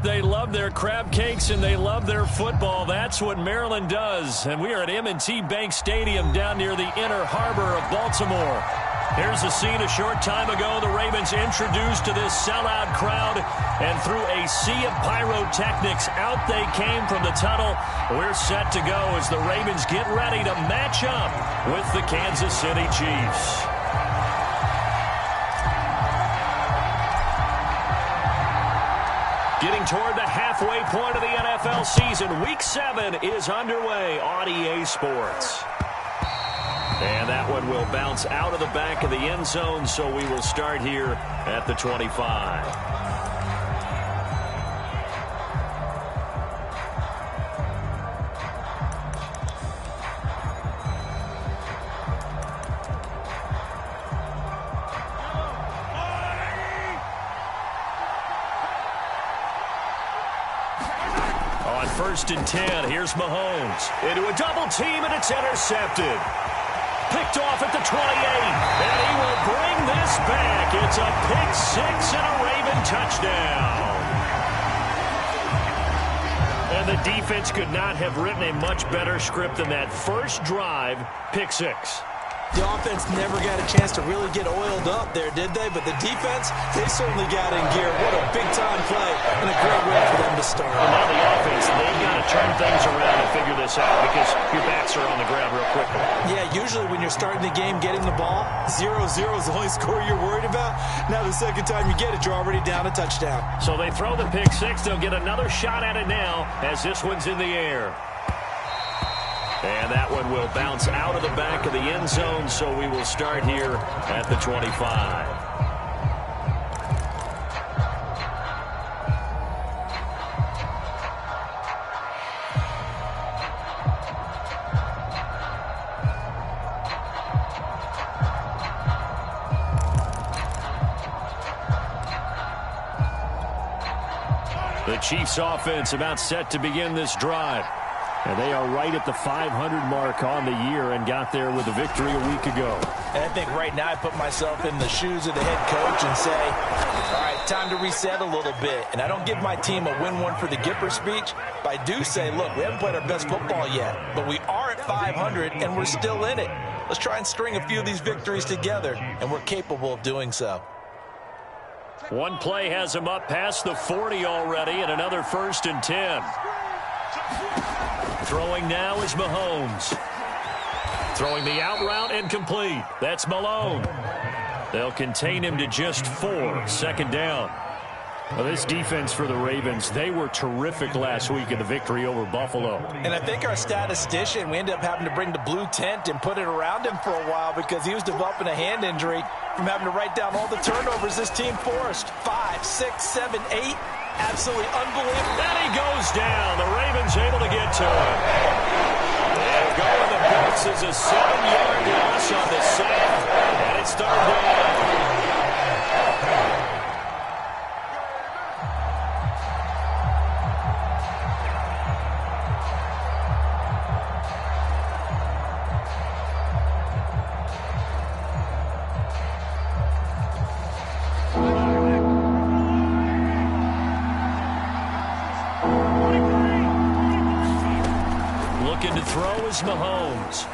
They love their crab cakes and they love their football. That's what Maryland does. And we are at M&T Bank Stadium down near the Inner Harbor of Baltimore. Here's the scene a short time ago. The Ravens introduced to this sellout crowd, and through a sea of pyrotechnics, out they came from the tunnel. We're set to go as the Ravens get ready to match up with the Kansas City Chiefs. Getting toward the halfway point of the NFL season, Week 7 is underway on EA Sports. And that one will bounce out of the back of the end zone, so we will start here at the 25. On 1st and 10, here's Mahomes into a double team, and it's intercepted. Picked off at the 28, and he will bring this back. It's a pick six and a Raven touchdown. And the defense could not have written a much better script than that first drive, pick six. The offense never got a chance to really get oiled up there, did they? But the defense, they certainly got in gear. What a big-time play and a great way for them to start. And now the offense, they've got to turn things around and figure this out because your backs are on the ground real quickly. Yeah, usually when you're starting the game, getting the ball, 0-0 is the only score you're worried about. Now the second time you get it, you're already down a touchdown. So they throw the pick six. They'll get another shot at it now as this one's in the air. And that one will bounce out of the back of the end zone, so we will start here at the 25. The Chiefs offense about set to begin this drive. And they are right at the 500 mark on the year and got there with a victory a week ago. And I think right now I put myself in the shoes of the head coach and say, all right, time to reset a little bit. And I don't give my team a win one for the Gipper speech, but I do say, look, we haven't played our best football yet, but we are at 500 and we're still in it. Let's try and string a few of these victories together, and we're capable of doing so. One play has him up past the 40 already, and another 1st and 10. Throwing now is Mahomes. Throwing the out route incomplete. That's Malone. They'll contain him to just 4. 2nd down. Well, this defense for the Ravens, they were terrific last week in the victory over Buffalo. And I think our statistician, we ended up having to bring the blue tent and put it around him for a while because he was developing a hand injury from having to write down all the turnovers this team forced. 5, 6, 7, 8. Absolutely unbelievable. And he goes down. The Ravens able to get to him. And going the Bucs is a 7-yard loss on the sack. And it's 3rd down. Looking to throw is Mahomes.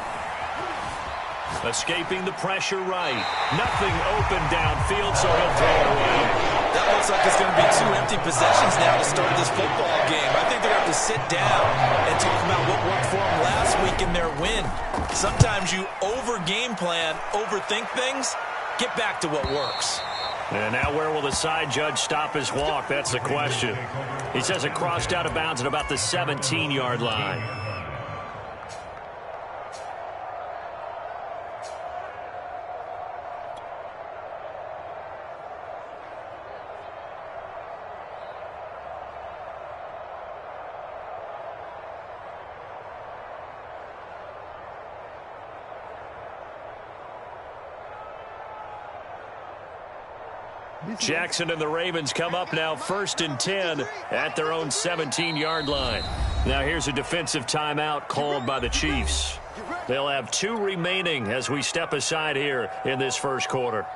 Escaping the pressure right. Nothing open downfield, so he'll throw it away. That looks like it's going to be 2 empty possessions now to start this football game. I think they're going to have to sit down and talk about what worked for them last week in their win. Sometimes you over-game plan, overthink things, get back to what works. And now where will the side judge stop his walk? That's the question. He says it crossed out of bounds at about the 17-yard line. Jackson and the Ravens come up now 1st and 10 at their own 17-yard line. Now here's a defensive timeout called by the Chiefs. They'll have 2 remaining as we step aside here in this first quarter.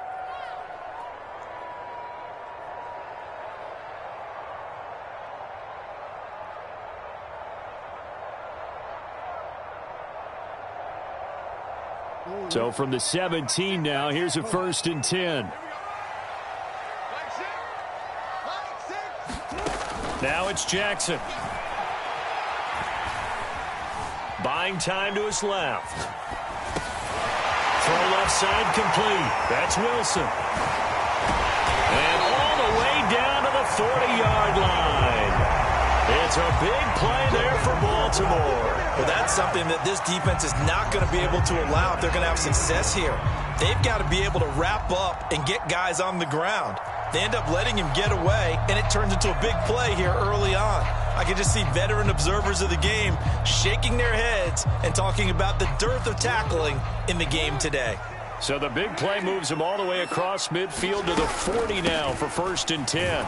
So from the 17 now, here's a 1st and 10. Now it's Jackson. Buying time to his left. Throw left side complete. That's Wilson. And all the way down to the 40-yard line. It's a big play there for Baltimore. Well, that's something that this defense is not going to be able to allow if they're going to have success here. They've got to be able to wrap up and get guys on the ground. They end up letting him get away, and it turns into a big play here early on. I can just see veteran observers of the game shaking their heads and talking about the dearth of tackling in the game today. So the big play moves him all the way across midfield to the 40 now for 1st and 10.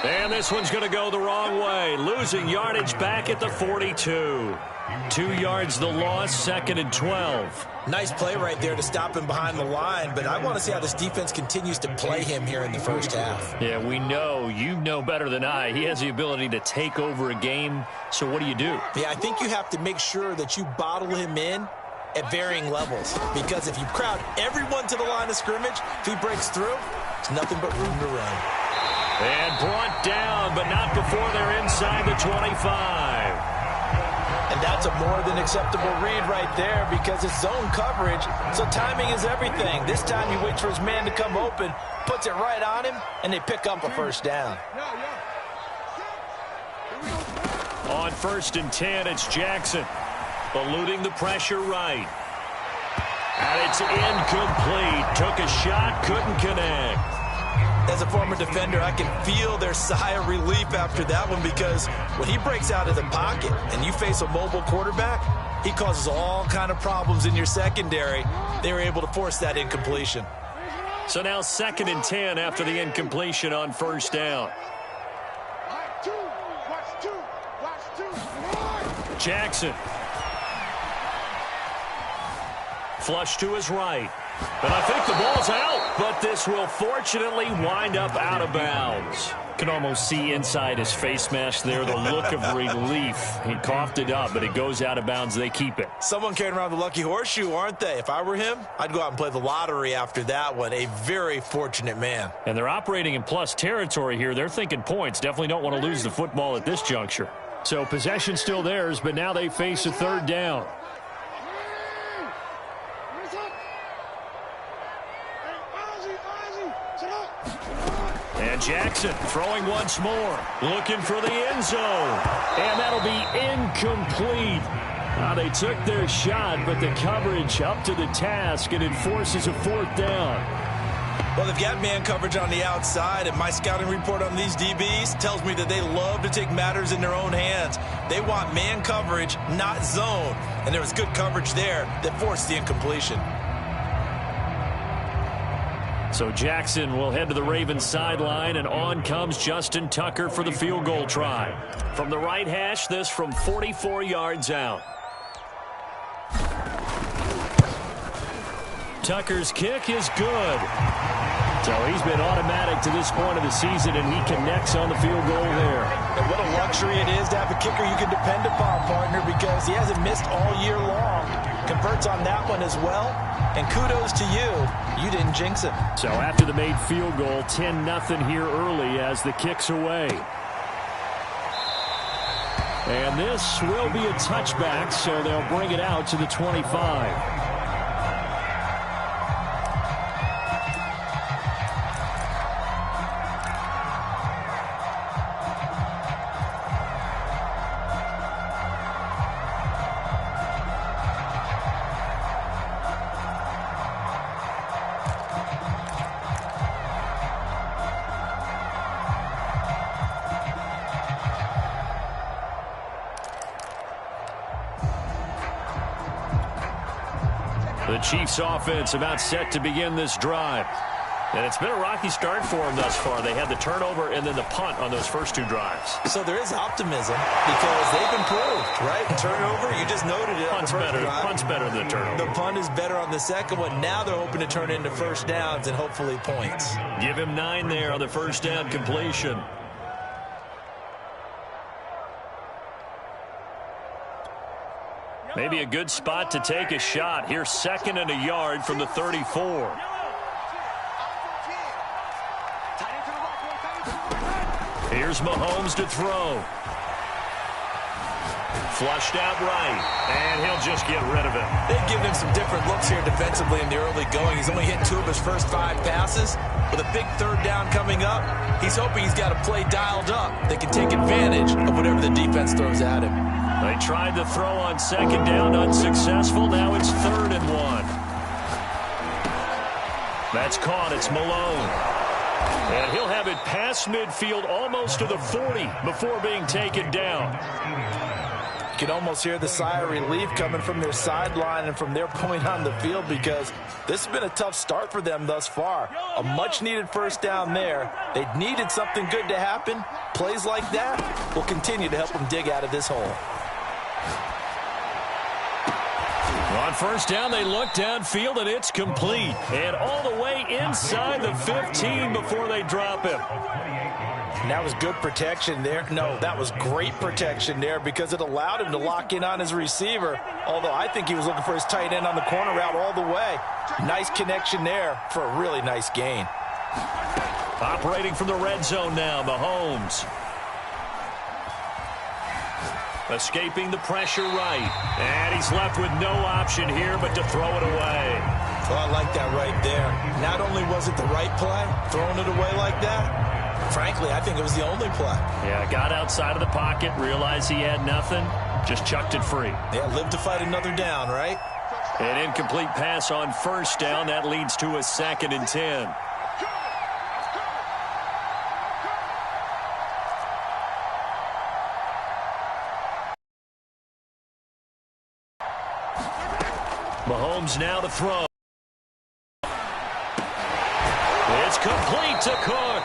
And this one's going to go the wrong way. Losing yardage back at the 42. 2 yards the loss, 2nd and 12. Nice play right there to stop him behind the line, but I want to see how this defense continues to play him here in the first half. Yeah, we know. You know better than I. He has the ability to take over a game, so what do you do? Yeah, I think you have to make sure that you bottle him in at varying levels, because if you crowd everyone to the line of scrimmage, if he breaks through, it's nothing but room to run. And brought down, but not before they're inside the 25. And that's a more than acceptable read right there because it's zone coverage, so timing is everything. This time he waits for his man to come open, puts it right on him, and they pick up a 1st down. On 1st and 10, it's Jackson. Eluding the pressure right. And it's incomplete. Took a shot, couldn't connect. As a former defender, I can feel their sigh of relief after that one because when he breaks out of the pocket and you face a mobile quarterback, he causes all kind of problems in your secondary. They were able to force that incompletion. So now 2nd and 10 after the incompletion on 1st down. Jackson. Flush to his right. But I think the ball's out. But this will fortunately wind up out of bounds. Can almost see inside his face mask there the look of relief. He coughed it up, but it goes out of bounds. They keep it. Someone carrying around the lucky horseshoe, aren't they? If I were him, I'd go out and play the lottery after that one. A very fortunate man. And they're operating in plus territory here. They're thinking points. Definitely don't want to lose the football at this juncture. So possession still theirs, but now they face a 3rd down. And Jackson throwing once more, looking for the end zone. And that'll be incomplete. They took their shot, but the coverage up to the task, and it forces a 4th down. Well, they've got man coverage on the outside, and my scouting report on these DBs tells me that they love to take matters in their own hands. They want man coverage, not zone. And there was good coverage there that forced the incompletion. So Jackson will head to the Ravens sideline, and on comes Justin Tucker for the field goal try. From the right hash, this from 44 yards out. Tucker's kick is good. So he's been automatic to this point of the season, and he connects on the field goal there. And what a luxury it is to have a kicker you can depend upon, partner, because he hasn't missed all year long. Converts on that one as well. And kudos to you. You didn't jinx him. So after the made field goal, 10-0 here early as the kick's away. And this will be a touchback, so they'll bring it out to the 25. The Chiefs offense about set to begin this drive. And it's been a rocky start for them thus far. They had the turnover and then the punt on those first 2 drives. So there is optimism because they've improved, right? Turnover, you just noted it. Punt's better than the turnover. The punt is better on the second one. Now they're hoping to turn into 1st downs and hopefully points. Give him 9 there on the 1st down completion. Maybe a good spot to take a shot. Here's 2nd and a yard from the 34. Here's Mahomes to throw. Flushed out right, and he'll just get rid of it. They've given him some different looks here defensively in the early going. He's only hit 2 of his first 5 passes. With a big 3rd down coming up, he's hoping he's got a play dialed up that can take advantage of whatever the defense throws at him. They tried to throw on 2nd down, unsuccessful. Now it's 3rd and 1. That's caught. It's Malone. And he'll have it past midfield almost to the 40 before being taken down. You can almost hear the sigh of relief coming from their sideline and from their point on the field, because this has been a tough start for them thus far. A much-needed 1st down there. They needed something good to happen. Plays like that will continue to help them dig out of this hole. On 1st down, they look downfield, and it's complete. And all the way inside the 15 before they drop him. And that was good protection there. No, that was great protection there, because it allowed him to lock in on his receiver, although I think he was looking for his tight end on the corner route all the way. Nice connection there for a really nice gain. Operating from the red zone now, Mahomes. Escaping the pressure right. And he's left with no option here but to throw it away. Well, I like that right there. Not only was it the right play, throwing it away like that, frankly, I think it was the only play. Yeah, got outside of the pocket, realized he had nothing, just chucked it free. Yeah, live to fight another down, right? An incomplete pass on 1st down. That leads to a 2nd and 10. Mahomes now to throw. It's complete to Cook.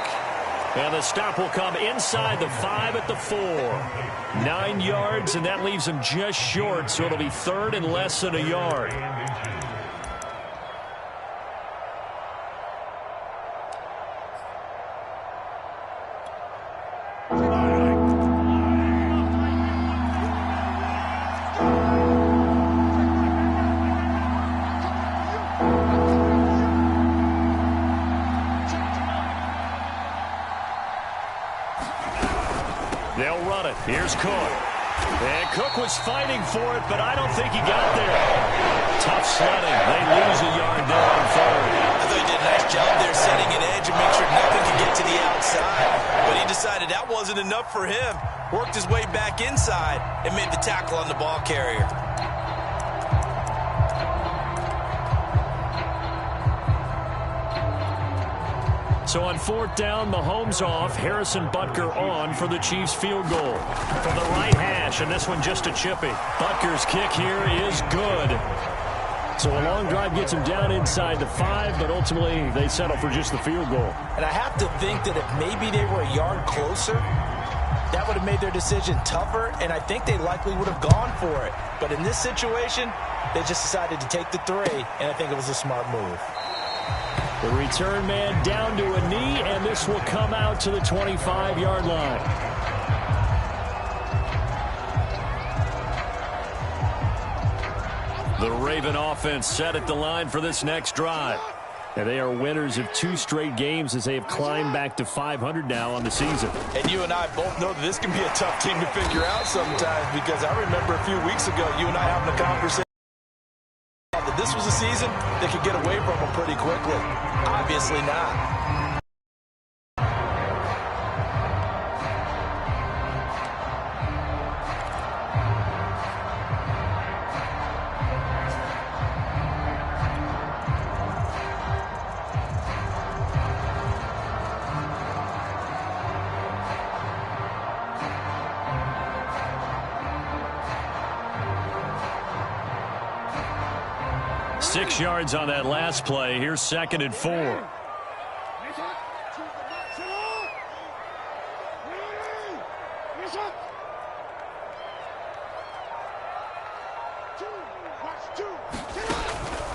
And the stop will come inside the 5 at the 4. 9 yards, and that leaves him just short, so it'll be 3rd and less than a yard. They'll run it. Here's Cook. And Cook was fighting for it, but I don't think he got there. Tough sledding. They lose a yard there on 3rd. I thought he did a nice job there setting an edge and make sure nothing could get to the outside. But he decided that wasn't enough for him. Worked his way back inside and made the tackle on the ball carrier. So on 4th down, Mahomes off, Harrison Butker on for the Chiefs field goal. From the right hash, and this one just a chippy. Butker's kick here is good. So a long drive gets him down inside the 5, but ultimately they settle for just the field goal. And I have to think that if maybe they were a yard closer, that would have made their decision tougher, and I think they likely would have gone for it. But in this situation, they just decided to take the 3, and I think it was a smart move. The return man down to a knee, and this will come out to the 25-yard line. The Raven offense set at the line for this next drive. And they are winners of 2 straight games as they have climbed back to 500 now on the season. And you and I both know that this can be a tough team to figure out sometimes, because I remember a few weeks ago you and I having a conversation that this was a season they could get away from them pretty quickly. Obviously not. Six yards on that last play. Here's 2nd and 4.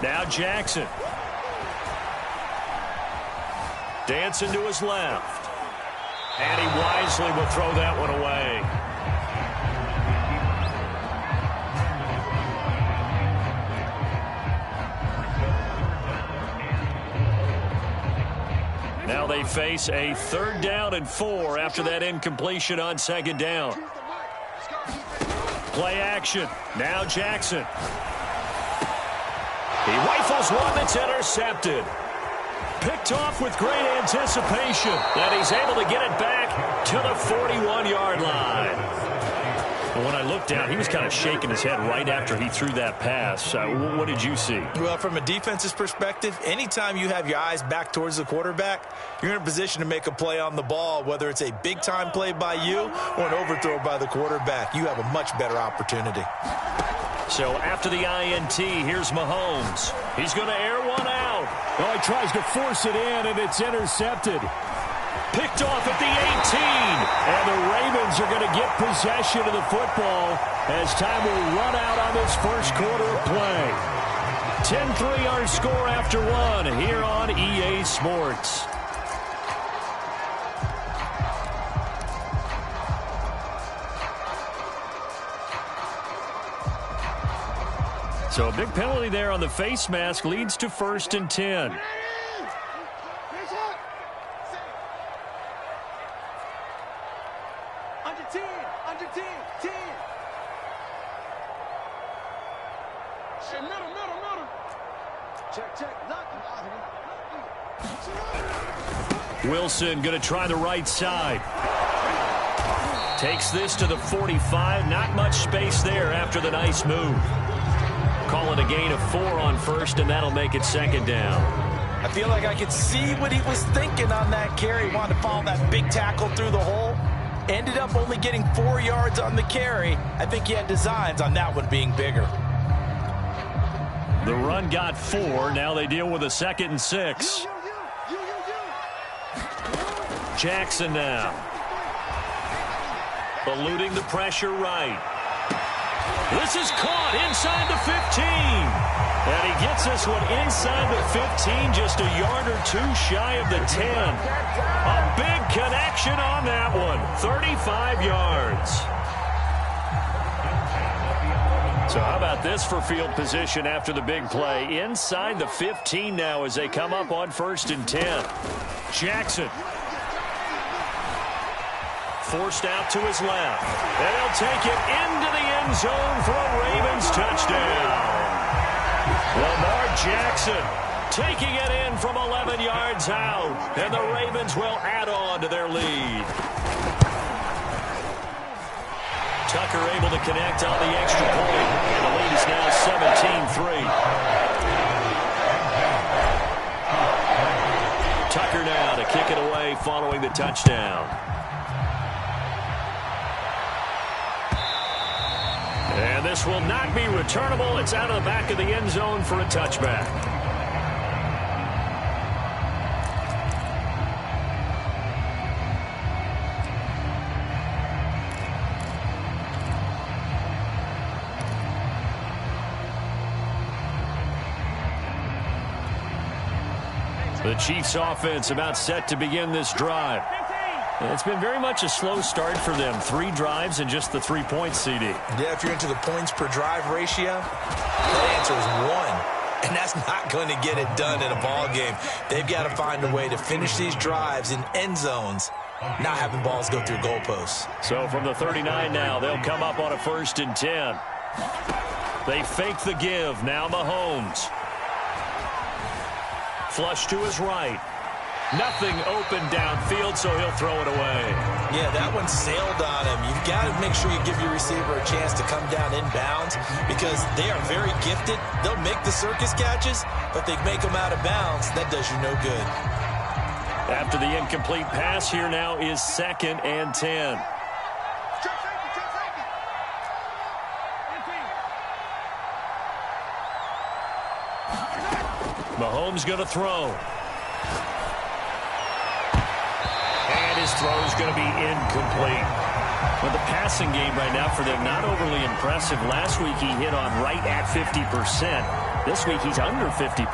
Now Jackson. Dancing to his left. And he wisely will throw that one away. they face a 3rd down and 4 after that incompletion on 2nd down. Play action. Now Jackson. He rifles one that's intercepted. Picked off with great anticipation. And he's able to get it back to the 41-yard line. Well, when I looked down, he was kind of shaking his head right after he threw that pass. What did you see? Well, from a defense's perspective, anytime you have your eyes back towards the quarterback, you're in a position to make a play on the ball, whether it's a big-time play by you or an overthrow by the quarterback. You have a much better opportunity. So after the INT, here's Mahomes. He's going to air one out. Oh, he tries to force it in, and it's intercepted. Picked off at the 18. And the Ravens are going to get possession of the football as time will run out on this first quarter of play. 10-3 our score after one here on EA Sports. So a big penalty there on the face mask leads to 1st and 10. Wilson going to try the right side. Takes this to the 45. Not much space there after the nice move. Call it a gain of 4 on 1st, and that'll make it 2nd down. I feel like I could see what he was thinking on that carry. He wanted to follow that big tackle through the hole. Ended up only getting 4 yards on the carry. I think he had designs on that one being bigger. The run got 4. Now they deal with a 2nd and 6. Jackson now. Eluding the pressure right. This is caught inside the 15. And he gets this one inside the 15, just a yard or 2 shy of the 10. A big connection on that one. 35 yards. So how about this for field position after the big play? Inside the 15 now as they come up on 1st and 10. Jackson. Forced out to his left. And he'll take it into the end zone for a Ravens touchdown. Lamar Jackson taking it in from 11 yards out. And the Ravens will add on to their lead. Tucker able to connect on the extra point. And the lead is now 17-3. Tucker now to kick it away following the touchdown. And this will not be returnable. It's out of the back of the end zone for a touchback. The Chiefs offense about set to begin this drive. It's been very much a slow start for them. 3 drives and just the 3 points, CD. Yeah, if you're into the points per drive ratio, that answer is 1. And that's not going to get it done in a ball game. They've got to find a way to finish these drives in end zones, not having balls go through goalposts. So from the 39 now, they'll come up on a 1st and 10. They fake the give. Now Mahomes. Flush to his right. Nothing open downfield, so he'll throw it away. Yeah, that one sailed on him. You've got to make sure you give your receiver a chance to come down inbounds because they are very gifted. They'll make the circus catches, but they make them out of bounds. That does you no good. After the incomplete pass, here now is 2nd and 10. Mahomes going to throw. His throw is going to be incomplete. Well, the passing game right now for them, not overly impressive. Last week he hit on right at 50%. This week he's under 50%.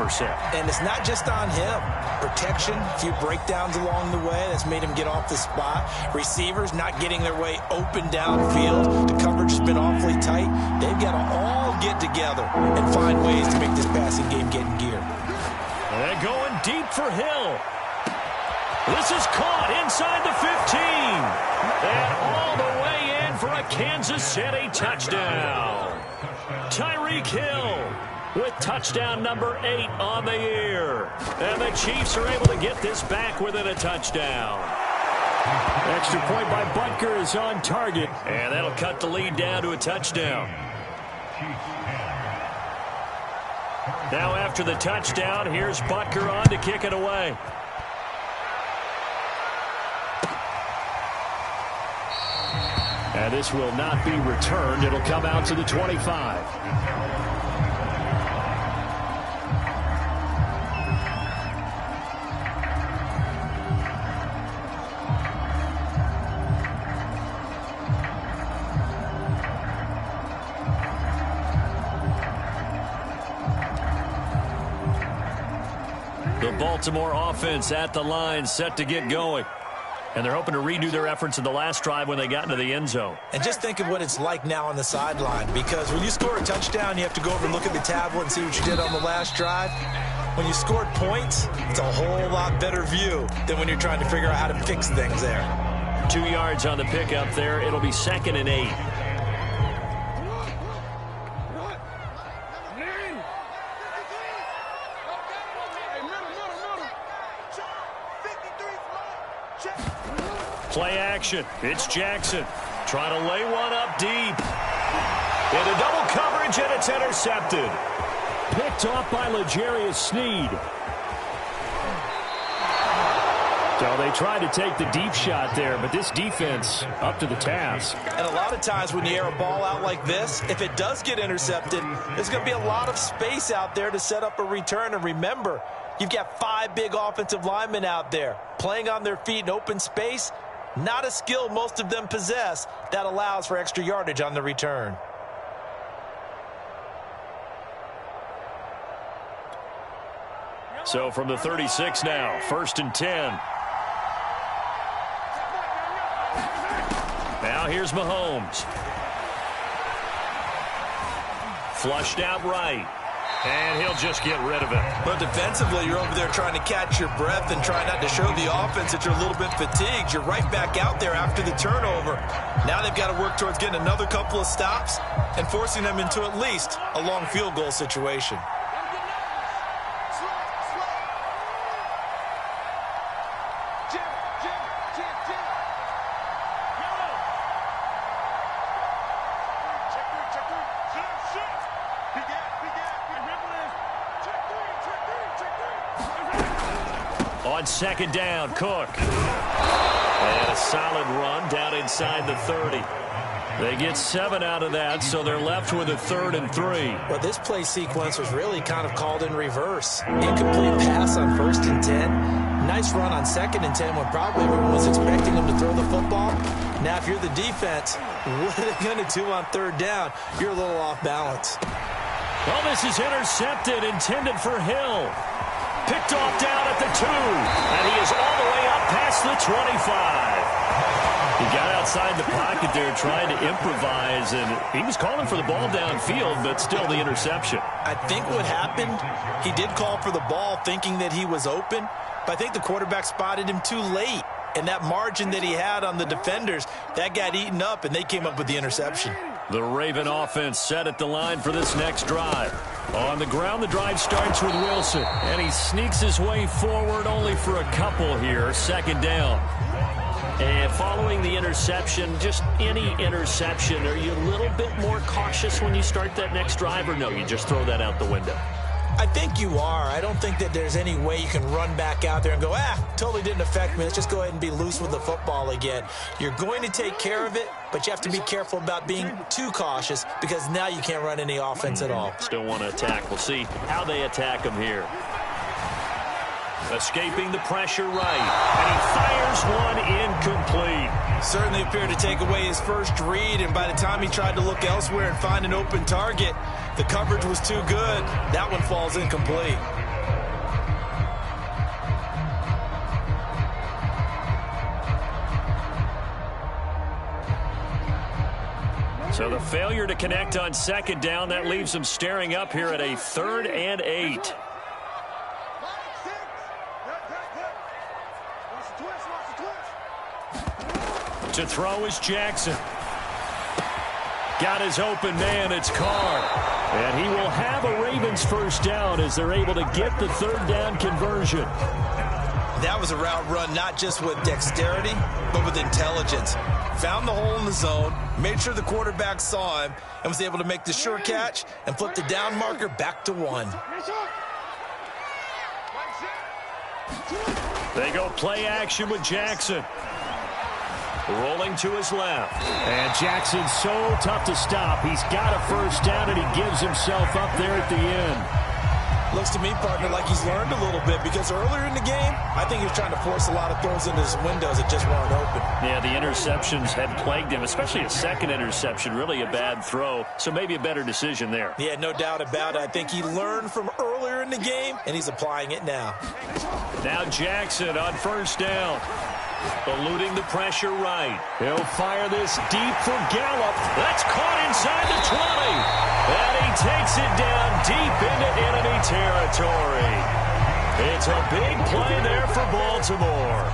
And it's not just on him. Protection, a few breakdowns along the way. That's made him get off the spot. Receivers not getting their way open downfield. The coverage has been awfully tight. They've got to all get together and find ways to make this passing game get in gear. And going deep for Hill. This is caught inside the 15. And all the way in for a Kansas City touchdown. Tyreek Hill with touchdown number 8 on the year. And the Chiefs are able to get this back within a touchdown. Extra point by Butker is on target. And that'll cut the lead down to a touchdown. Now after the touchdown, here's Butker on to kick it away. And this will not be returned. It'll come out to the 25. The Baltimore offense at the line, set to get going. And they're hoping to redo their efforts in the last drive when they got into the end zone. And just think of what it's like now on the sideline, because when you score a touchdown, you have to go over and look at the tablet and see what you did on the last drive. When you scored points, it's a whole lot better view than when you're trying to figure out how to fix things there. 2 yards on the pickup there. It'll be 2nd and 8. Play action. It's Jackson trying to lay one up deep. Into double coverage, and it's intercepted. Picked off by L'Jarius Sneed. So they tried to take the deep shot there, but this defense up to the task. And a lot of times when you air a ball out like this, if it does get intercepted, there's going to be a lot of space out there to set up a return. And remember, you've got 5 big offensive linemen out there playing on their feet in open space. Not a skill most of them possess that allows for extra yardage on the return. So from the 36 now, 1st and 10. Now here's Mahomes. Flushed out right. And he'll just get rid of it. But defensively, you're over there trying to catch your breath and try not to show the offense that you're a little bit fatigued. You're right back out there after the turnover. Now they've got to work towards getting another couple of stops and forcing them into at least a long field goal situation. On 2nd down, Cook. And a solid run down inside the 30. They get 7 out of that, so they're left with a 3rd and 3. Well, this play sequence was really kind of called in reverse. Incomplete pass on 1st and 10. Nice run on 2nd and 10 when probably everyone was expecting them to throw the football. Now, if you're the defense, what are they going to do on 3rd down? You're a little off balance. Well, this is intercepted, intended for Hill. Picked off down at the 2, and he is all the way up past the 25. He got outside the pocket there trying to improvise, and he was calling for the ball downfield, but still the interception. I think what happened, he did call for the ball thinking that he was open, but I think the quarterback spotted him too late, and that margin that he had on the defenders, that got eaten up, and they came up with the interception. The Raven offense set at the line for this next drive. On the ground, the drive starts with Wilson, and he sneaks his way forward only for a couple here. 2nd down. And following the interception, just any interception, are you a little bit more cautious when you start that next drive, or no, you just throw that out the window? I think you are. I don't think that there's any way you can run back out there and go, totally didn't affect me. Let's just go ahead and be loose with the football again. You're going to take care of it, but you have to be careful about being too cautious because now you can't run any offense at all. Still want to attack. We'll see how they attack him here. Escaping the pressure right, and he fires one incomplete. Certainly appeared to take away his first read, and by the time he tried to look elsewhere and find an open target, the coverage was too good. That one falls incomplete. So the failure to connect on 2nd down, that leaves them staring up here at a 3rd and 8. To throw is Jackson. Got his open man. It's Carr. And he will have a Ravens first down as they're able to get the third down conversion. That was a route run not just with dexterity, but with intelligence. Found the hole in the zone, made sure the quarterback saw him, and was able to make the sure catch and flip the down marker back to 1. They go play action with Jackson. Rolling to his left. And Jackson's so tough to stop. He's got a first down, and he gives himself up there at the end. Looks to me, partner, like he's learned a little bit because earlier in the game, I think he was trying to force a lot of throws into his windows that just weren't open. Yeah, the interceptions had plagued him, especially a second interception, really a bad throw. So maybe a better decision there. Yeah, no doubt about it. I think he learned from earlier in the game, and he's applying it now. Now Jackson on first down. Eluding the pressure right. He'll fire this deep for Gallup. That's caught inside the 20. And he takes it down deep into enemy territory. It's a big play there for Baltimore.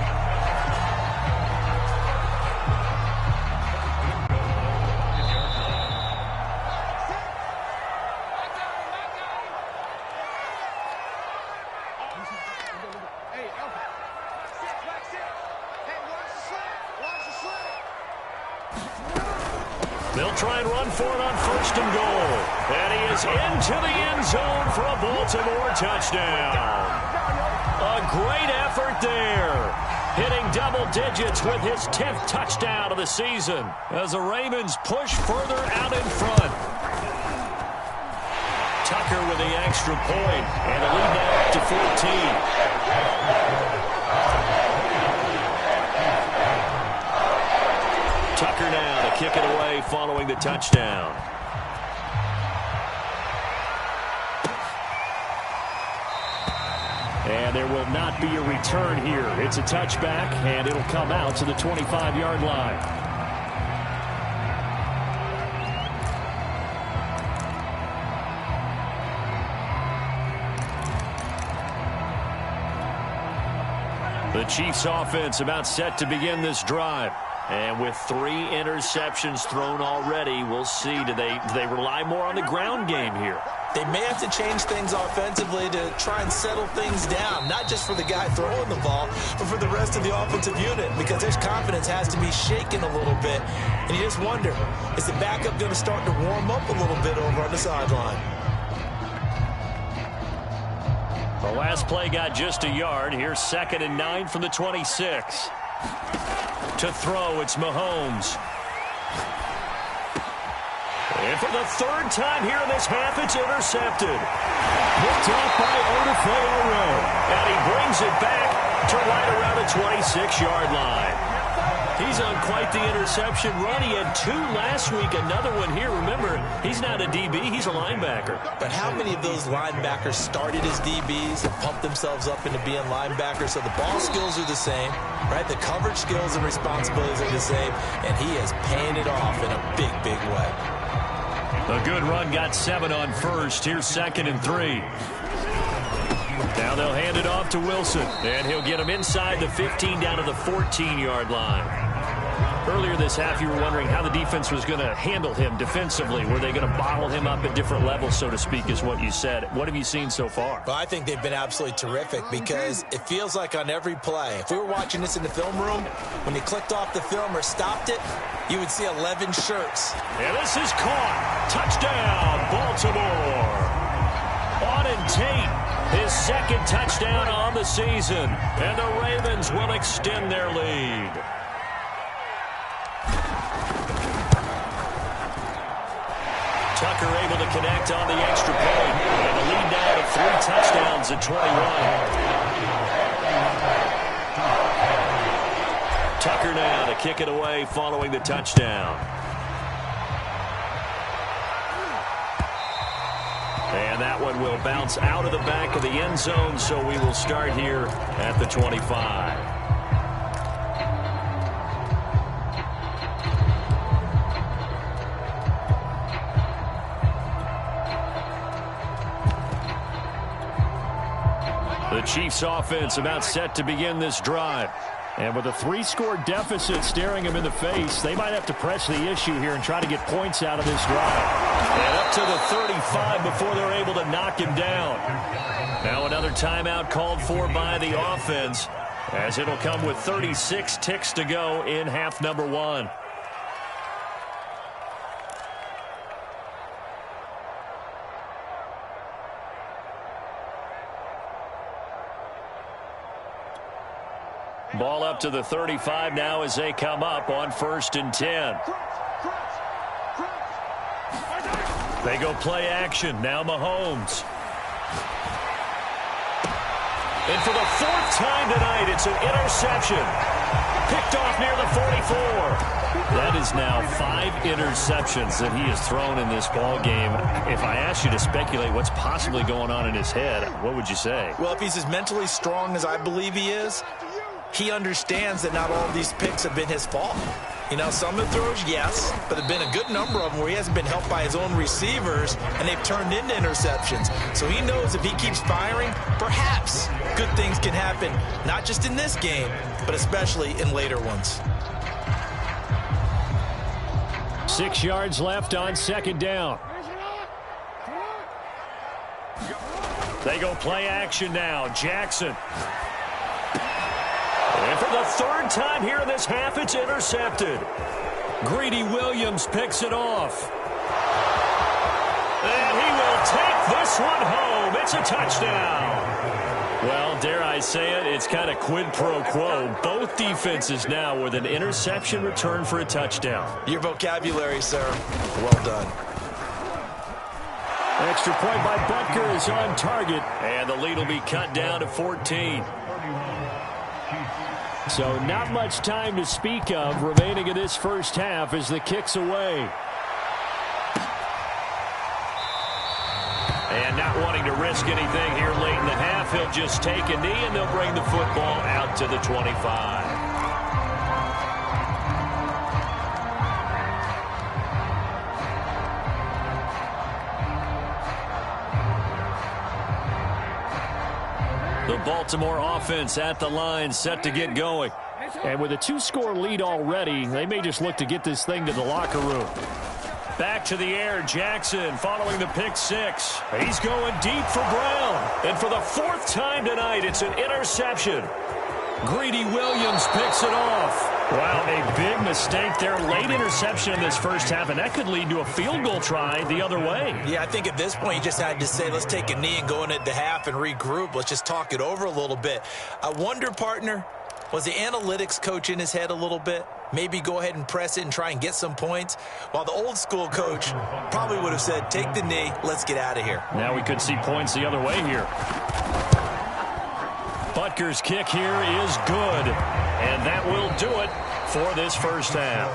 They'll try and run for it on first and goal. And he is into the end zone for a Baltimore touchdown. A great effort there. Hitting double digits with his 10th touchdown of the season as the Ravens push further out in front. Tucker with the extra point and a lead now up to 14. Tucker now to kick it away following the touchdown. And there will not be a return here. It's a touchback, and it'll come out to the 25-yard line. The Chiefs offense about set to begin this drive. And with 3 interceptions thrown already, we'll see. Do they rely more on the ground game here? They may have to change things offensively to try and settle things down, not just for the guy throwing the ball, but for the rest of the offensive unit, because their confidence has to be shaken a little bit. And you just wonder, is the backup going to start to warm up a little bit over on the sideline? The last play got just a yard. Here's 2nd and 9 from the 26. To throw, it's Mahomes. And for the 3rd time here in this half, it's intercepted. Picked off by Odefeo. And he brings it back to right around the 26-yard line. He's on quite the interception run. He had 2 last week, another one here. Remember, he's not a DB, he's a linebacker. But how many of those linebackers started as DBs and pumped themselves up into being linebackers? So the ball skills are the same, right? The coverage skills and responsibilities are the same, and he is paying it off in a big, big way. A good run, got 7 on first. Here's 2nd and 3. Now they'll hand it off to Wilson, and he'll get him inside the 15 down to the 14-yard line. Earlier this half, you were wondering how the defense was going to handle him defensively. Were they going to bottle him up at different levels, so to speak, is what you said. What have you seen so far? Well, I think they've been absolutely terrific because it feels like on every play, if we were watching this in the film room, when you clicked off the film or stopped it, you would see 11 shirts. And this is caught. Touchdown, Baltimore. Auden Tate, his 2nd touchdown on the season. And the Ravens will extend their lead. Tucker able to connect on the extra point. And the lead now to 3 touchdowns at 21. Tucker now to kick it away following the touchdown. And that one will bounce out of the back of the end zone, so we will start here at the 25. The Chiefs offense about set to begin this drive. And with a 3-score deficit staring him in the face, they might have to press the issue here and try to get points out of this drive. And up to the 35 before they're able to knock him down. Now another timeout called for by the offense, as it'll come with 36 ticks to go in half number 1. Ball up to the 35 now as they come up on 1st and 10. They go play action. Now Mahomes. And for the 4th time tonight, it's an interception. Picked off near the 44. That is now 5 interceptions that he has thrown in this ball game. If I asked you to speculate what's possibly going on in his head, what would you say? Well, if he's as mentally strong as I believe he is, he understands that not all of these picks have been his fault. You know, some of the throws, yes, but there have been a good number of them where he hasn't been helped by his own receivers, and they've turned into interceptions. So he knows if he keeps firing, perhaps good things can happen, not just in this game, but especially in later ones. 6 yards left on 2nd down. They go play action now. Jackson. And for the 3rd time here in this half, it's intercepted. Greedy Williams picks it off. And he will take this one home. It's a touchdown. Well, dare I say it, it's kind of quid pro quo. Both defenses now with an interception return for a touchdown. Your vocabulary, sir. Well done. Extra point by Butker is on target. And the lead will be cut down to 14. So not much time to speak of remaining in this first half as the kick's away. And not wanting to risk anything here late in the half, he'll just take a knee and they'll bring the football out to the 25. The Baltimore offense at the line, set to get going. And with a 2-score lead already, they may just look to get this thing to the locker room. Back to the air, Jackson following the pick 6. He's going deep for Brown. And for the 4th time tonight, it's an interception. Greedy Williams picks it off. Wow, a big mistake there. Late interception in this first half, and that could lead to a field goal try the other way. Yeah, I think at this point you just had to say, let's take a knee and go into the half and regroup. Let's just talk it over a little bit. I wonder, partner, was the analytics coach in his head a little bit? Maybe go ahead and press it and try and get some points. While the old school coach probably would have said, take the knee, let's get out of here. Now we could see points the other way here. Butker's kick here is good. And that will do it for this first half.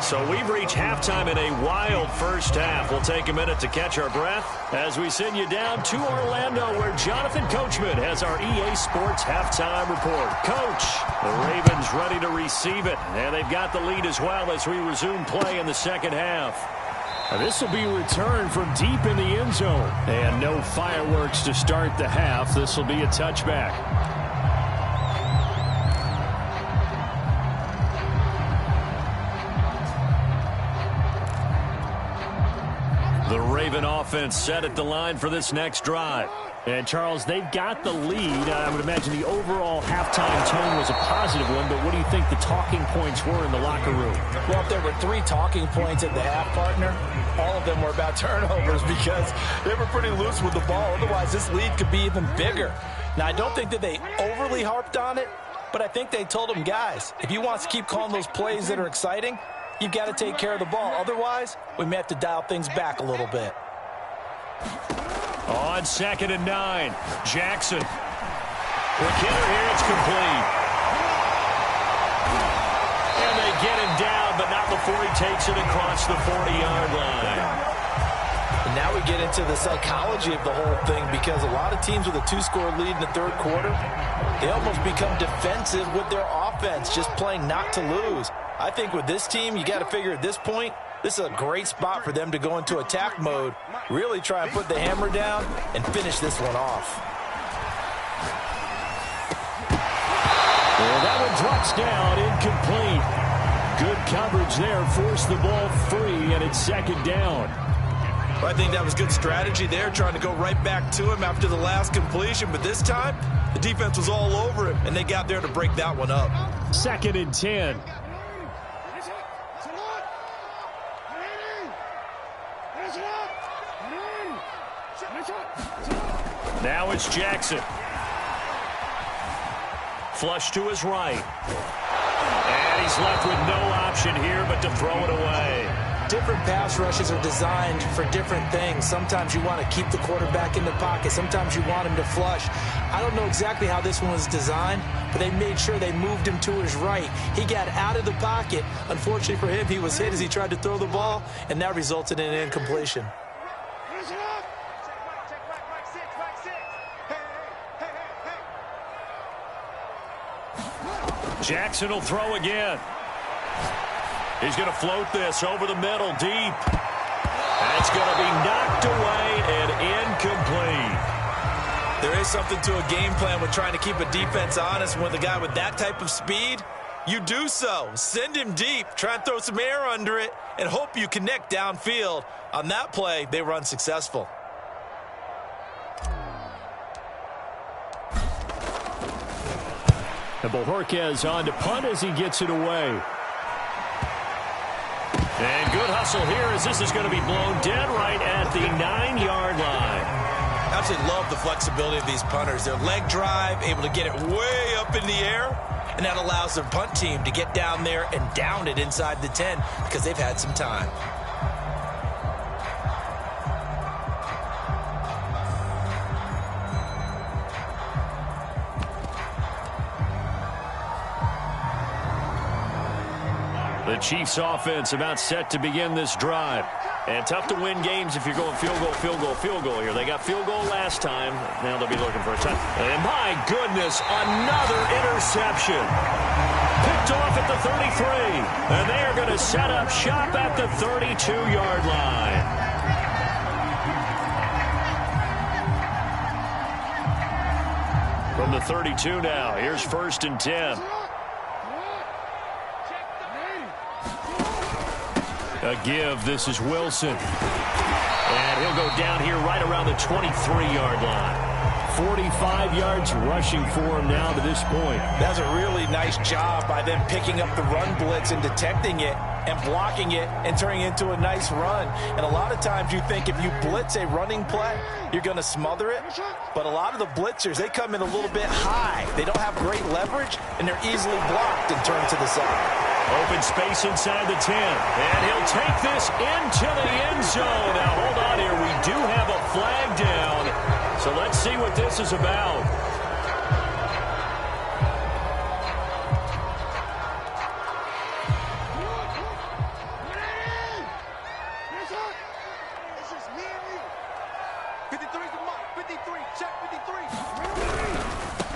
So we've reached halftime in a wild first half. We'll take a minute to catch our breath as we send you down to Orlando, where Jonathan Coachman has our EA Sports halftime report. Coach, the Ravens ready to receive it, and they've got the lead as well as we resume play in the second half. This will be a return from deep in the end zone. And no fireworks to start the half. This will be a touchback. The Raven offense set at the line for this next drive. And, Charles, they've got the lead. I would imagine the overall halftime tone was a positive one, but what do you think the talking points were in the locker room? Well, if there were 3 talking points at the half, partner, all of them were about turnovers because they were pretty loose with the ball. Otherwise, this lead could be even bigger. Now, I don't think that they overly harped on it, but I think they told them, guys, if you want to keep calling those plays that are exciting, you've got to take care of the ball. Otherwise, we may have to dial things back a little bit. On 2nd and 9, Jackson. McKinnon here, it's complete. And they get him down, but not before he takes it across the 40-yard line. And now we get into the psychology of the whole thing, because a lot of teams with a 2-score lead in the third quarter, they almost become defensive with their offense, just playing not to lose. I think with this team, you got to figure at this point, this is a great spot for them to go into attack mode, really try and put the hammer down and finish this one off. Well, that one drops down, incomplete. Good coverage there, forced the ball free, and it's second down. I think that was good strategy there, trying to go right back to him after the last completion. But this time, the defense was all over him, and they got there to break that one up. 2nd and 10. Now it's Jackson. Flush to his right. And he's left with no option here but to throw it away. Different pass rushes are designed for different things. Sometimes you want to keep the quarterback in the pocket. Sometimes you want him to flush. I don't know exactly how this one was designed, but they made sure they moved him to his right. He got out of the pocket. Unfortunately for him, he was hit as he tried to throw the ball, and that resulted in an incompletion. Jackson will throw again. He's going to float this over the middle, deep. That's going to be knocked away and incomplete. There is something to a game plan with trying to keep a defense honest. With a guy with that type of speed, you do so. Send him deep, try and throw some air under it, and hope you connect downfield. On that play, they were unsuccessful. And Bojorquez on to punt as he gets it away. And good hustle here as this is going to be blown dead right at the 9-yard line. I absolutely love the flexibility of these punters. Their leg drive, able to get it way up in the air, and that allows their punt team to get down there and down it inside the 10 because they've had some time. The Chiefs offense about set to begin this drive. And tough to win games if you're going field goal, field goal, field goal here. They got field goal last time. Now they'll be looking for a touchdown. And my goodness, another interception. Picked off at the 33. And they are going to set up shop at the 32-yard line. From the 32 now, here's 1st and 10. A give. This is Wilson. And he'll go down here right around the 23-yard line. 45 yards rushing for him now to this point. That's a really nice job by them picking up the run blitz and detecting it and blocking it and turning it into a nice run. And a lot of times you think if you blitz a running play, you're going to smother it. But a lot of the blitzers, they come in a little bit high. They don't have great leverage, and they're easily blocked and turned to the side. Open space inside the 10. And he'll take this into the end zone. Now, hold on here. We do have a flag down. So let's see what this is about.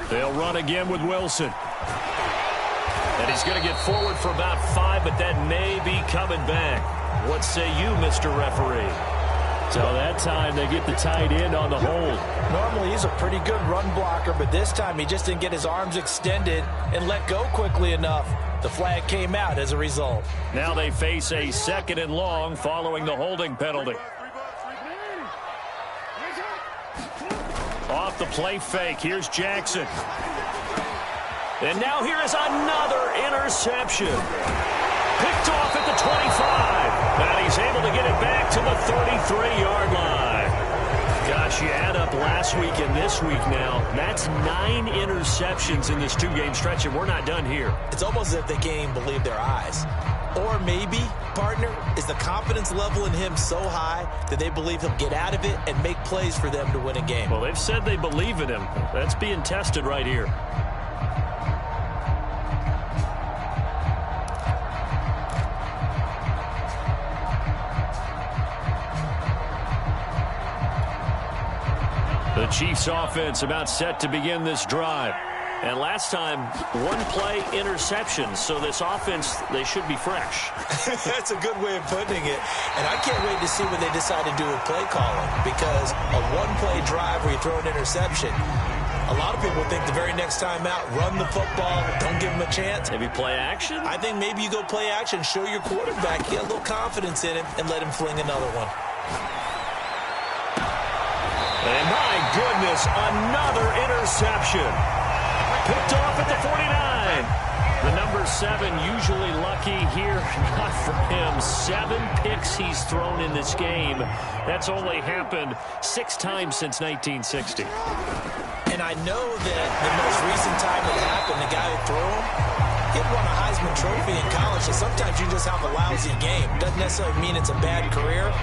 They'll run again with Wilson. And he's going to get forward for about 5, but that may be coming back. What say you, Mr. Referee? So that time they get the tight end on the hold. Normally he's a pretty good run blocker, but this time he just didn't get his arms extended and let go quickly enough. The flag came out as a result. Now they face a 2nd and long following the holding penalty. Off the play fake, here's Jackson. And now here is another interception. Picked off at the 25. And he's able to get it back to the 33-yard line. Gosh, you add up last week and this week now. That's 9 interceptions in this 2-game stretch, and we're not done here. It's almost as if they can't even believe their eyes. Or maybe, partner, is the confidence level in him so high that they believe he'll get out of it and make plays for them to win a game. Well, they've said they believe in him. That's being tested right here. The Chiefs offense about set to begin this drive. And last time, one play interception. So this offense, they should be fresh. That's a good way of putting it. And I can't wait to see what they decide to do with play calling, because a one-play drive where you throw an interception, a lot of people think the very next time out, run the football, don't give him a chance. Maybe play action? I think maybe you go play action, show your quarterback, get a little confidence in him, and let him fling another one. And my goodness, another interception. Picked off at the 49. The number 7 usually lucky here. Not for him. 7 picks he's thrown in this game. That's only happened 6 times since 1960. And I know that the most recent time it happened, the guy who threw him, he won a Heisman Trophy in college. So sometimes you just have a lousy game. Doesn't necessarily mean it's a bad career.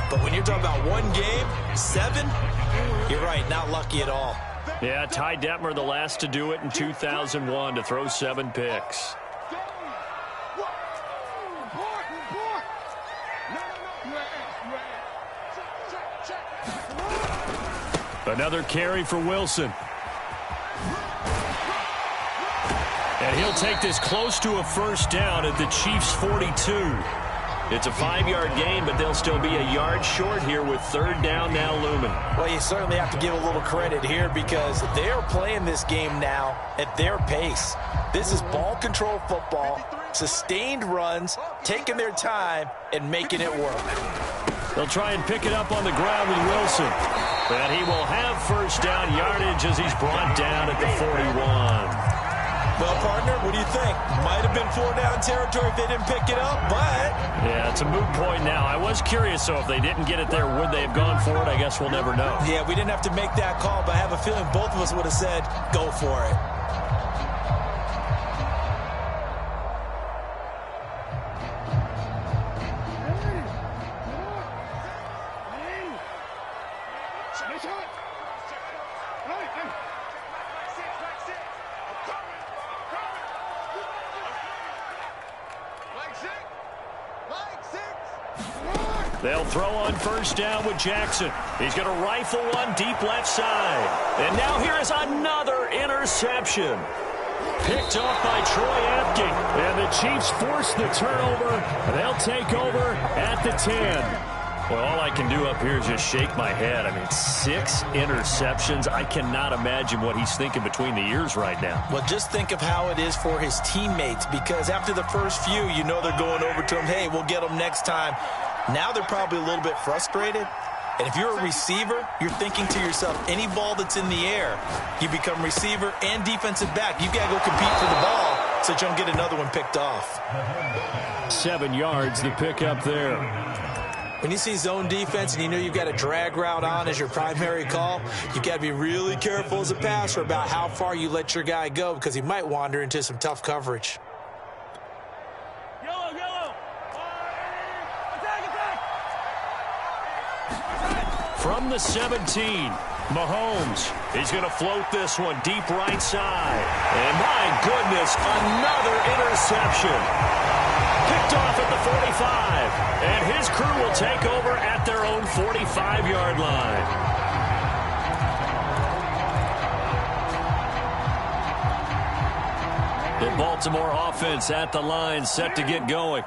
But when you're talking about one game, 7, you're right, not lucky at all. Yeah, Ty Detmer, the last to do it in 2001, to throw 7 picks. Another carry for Wilson. And he'll take this close to a first down at the Chiefs' 42. It's a 5-yard gain, but they'll still be a yard short here with 3rd down now looming. Well, you certainly have to give a little credit here, because they are playing this game now at their pace. This is ball control football, sustained runs, taking their time, and making it work. They'll try and pick it up on the ground with Wilson. And he will have first down yardage as he's brought down at the 41. Well, partner, what do you think? Might have been 4-down territory if they didn't pick it up, but... Yeah, it's a moot point now. I was curious, so if they didn't get it there, would they have gone for it? I guess we'll never know. Yeah, we didn't have to make that call, but I have a feeling both of us would have said, go for it. They'll throw on first down with Jackson. He's going to rifle one deep left side. And now here is another interception. Picked off by Troy Apke. And the Chiefs force the turnover. They'll take over at the 10. Well, all I can do up here is just shake my head. I mean, 6 interceptions. I cannot imagine what he's thinking between the ears right now. Well, just think of how it is for his teammates, because after the first few, you know they're going over to him, hey, we'll get them next time. Now they're probably a little bit frustrated. And if you're a receiver, you're thinking to yourself, any ball that's in the air, you become receiver and defensive back. You've got to go compete for the ball so that you don't get another one picked off. 7 yards, the pickup there. When you see zone defense and you know you've got a drag route on as your primary call, you've got to be really careful as a passer about how far you let your guy go, because he might wander into some tough coverage. From the 17, Mahomes. He's going to float this one deep right side. And my goodness, another interception. Picked off at the 45. And his crew will take over at their own 45-yard line. The Baltimore offense at the line, set to get going.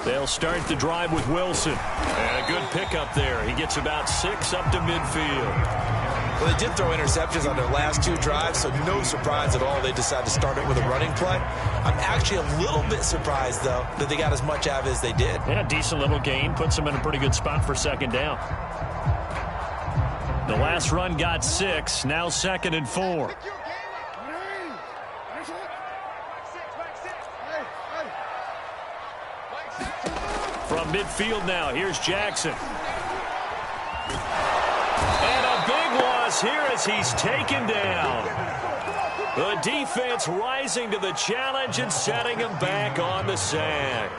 They'll start the drive with Wilson. And a good pickup there. He gets about 6 up to midfield. Well, they did throw interceptions on their last 2 drives, so no surprise at all they decided to start it with a running play. I'm actually a little bit surprised, though, that they got as much out of it as they did. Yeah, decent little gain. Puts them in a pretty good spot for 2nd down. The last run got 6. Now 2nd and 4. From midfield now, here's Jackson. And a big loss here as he's taken down. The defense rising to the challenge and setting him back on the sack.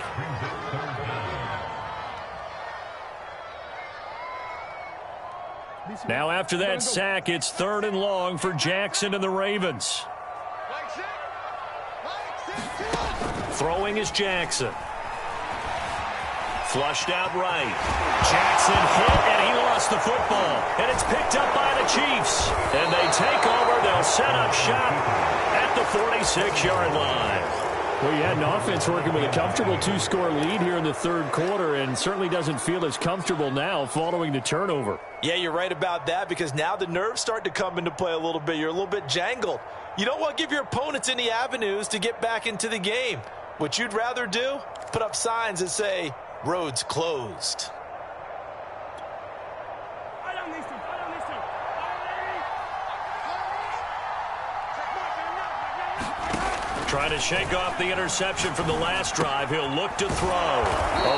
Now after that sack, it's 3rd and long for Jackson and the Ravens. Throwing is Jackson. Flushed out right. Jackson hit, and he lost the football. And it's picked up by the Chiefs. And they take over. They'll set up shop at the 46-yard line. Well, you had an offense working with a comfortable 2-score lead here in the third quarter, and certainly doesn't feel as comfortable now following the turnover. Yeah, you're right about that, because now the nerves start to come into play a little bit. You're a little bit jangled. You don't want to give your opponents any avenues to get back into the game. What you'd rather do? Put up signs that say, roads closed. Trying to shake off the interception from the last drive. He'll look to throw.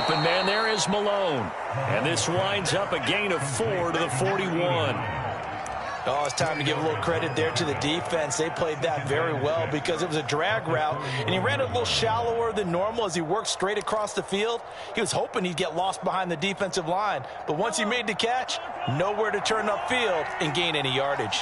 Open man there is Malone. And this winds up a gain of 4 to the 41. Oh, it's time to give a little credit there to the defense. They played that very well because it was a drag route, and he ran it a little shallower than normal as he worked straight across the field. He was hoping he'd get lost behind the defensive line, but once he made the catch, nowhere to turn upfield and gain any yardage.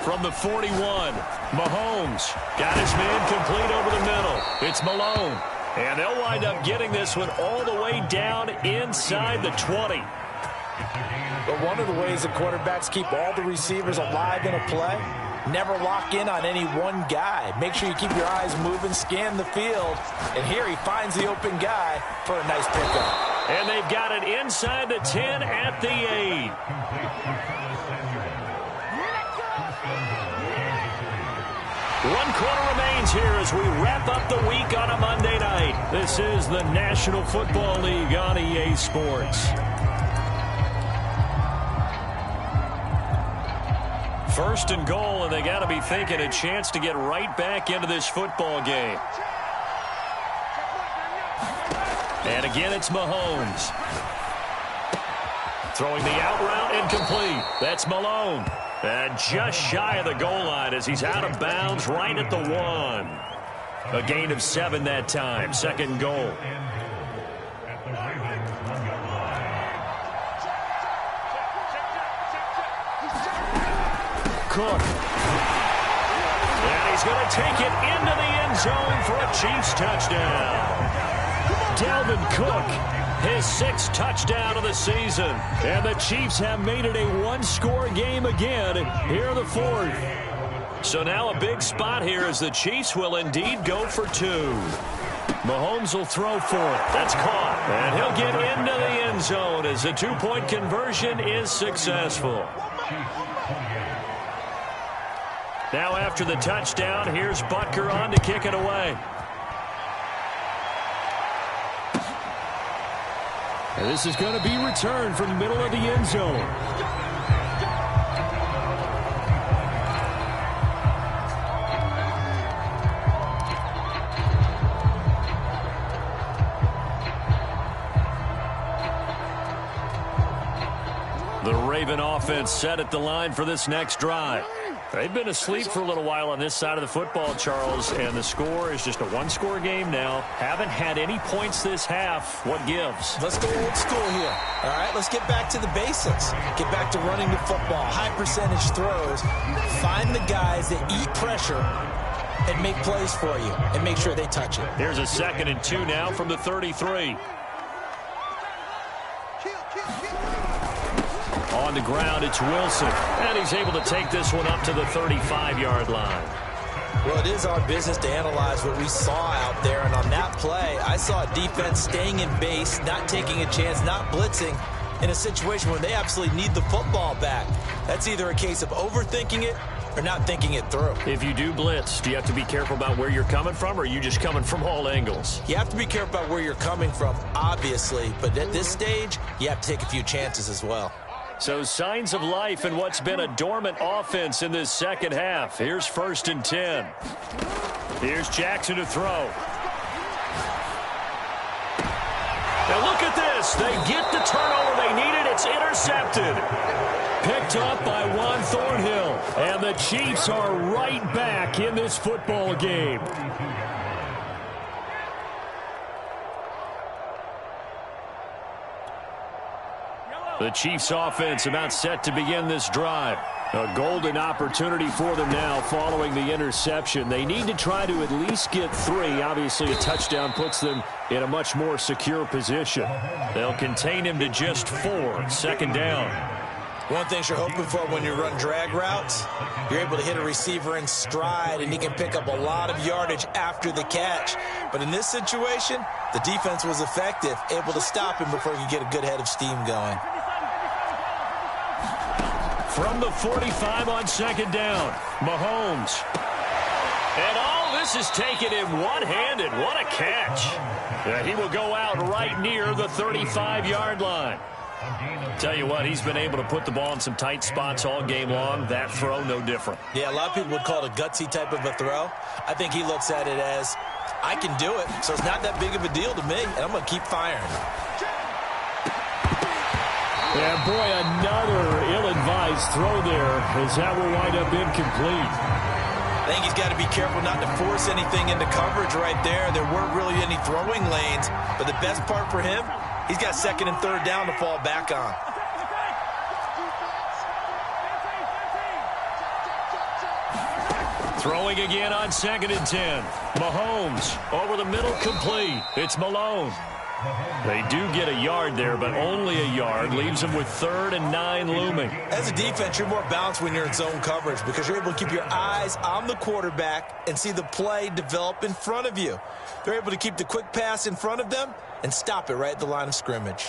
From the 41, Mahomes got his man complete over the middle. It's Malone, and they'll wind up getting this one all the way down inside the 20. But one of the ways that quarterbacks keep all the receivers alive in a play, never lock in on any one guy. Make sure you keep your eyes moving, scan the field, and here he finds the open guy for a nice pickup. And they've got it inside the 10 at the 8. One quarter remains here as we wrap up the week on a Monday night. This is the National Football League on EA Sports. First and goal, and they got to be thinking a chance to get right back into this football game. And again, it's Mahomes. Throwing the out route incomplete. That's Malone. And just shy of the goal line as he's out of bounds right at the 1. A gain of 7 that time. Second goal. Cook. And he's going to take it into the end zone for a Chiefs touchdown. Dalvin Cook, his 6th touchdown of the season. And the Chiefs have made it a one-score game again here in the 4th. So now a big spot here as the Chiefs will indeed go for 2. Mahomes will throw for it. That's caught. And he'll get into the end zone as the 2-point conversion is successful. Now after the touchdown, here's Butker on to kick it away. And this is going to be returned from the middle of the end zone. The Raven offense set at the line for this next drive. They've been asleep for a little while on this side of the football, Charles, and the score is just a one-score game now. Haven't had any points this half. What gives? Let's go old school here. All right, let's get back to the basics. Get back to running the football, high percentage throws. Find the guys that eat pressure and make plays for you and make sure they touch it. Here's a 2nd and 2 now from the 33. On the ground, it's Wilson. And he's able to take this one up to the 35-yard line. Well, it is our business to analyze what we saw out there. And on that play, I saw a defense staying in base, not taking a chance, not blitzing in a situation where they absolutely need the football back. That's either a case of overthinking it or not thinking it through. If you do blitz, do you have to be careful about where you're coming from, or are you just coming from all angles? You have to be careful about where you're coming from, obviously. But at this stage, you have to take a few chances as well. So signs of life in what's been a dormant offense in this second half. Here's 1st and 10. Here's Jackson to throw. Now look at this. They get the turnover they needed. It's intercepted. Picked up by Juan Thornhill. And the Chiefs are right back in this football game. The Chiefs offense about set to begin this drive. A golden opportunity for them now following the interception. They need to try to at least get 3. Obviously, a touchdown puts them in a much more secure position. They'll contain him to just 4, second down. One thing you're hoping for when you run drag routes, you're able to hit a receiver in stride, and he can pick up a lot of yardage after the catch. But in this situation, the defense was effective, able to stop him before he could get a good head of steam going. From the 45 on second down, Mahomes. And all this is taken in one-handed. What a catch. He will go out right near the 35-yard line. Tell you what, he's been able to put the ball in some tight spots all game long. That throw, no different. Yeah, a lot of people would call it a gutsy type of a throw. I think he looks at it as, I can do it, so it's not that big of a deal to me, and I'm going to keep firing. Yeah, boy, another ill-advised throw there, as that will wind up incomplete. I think he's got to be careful not to force anything into coverage right there. There weren't really any throwing lanes, but the best part for him, he's got second and third down to fall back on. Throwing again on second and 10. Mahomes over the middle, complete. It's Malone. They do get a yard there, but only a yard. Leaves them with 3rd and 9 looming. As a defense, you're more balanced when you're in zone coverage because you're able to keep your eyes on the quarterback and see the play develop in front of you. They're able to keep the quick pass in front of them and stop it right at the line of scrimmage.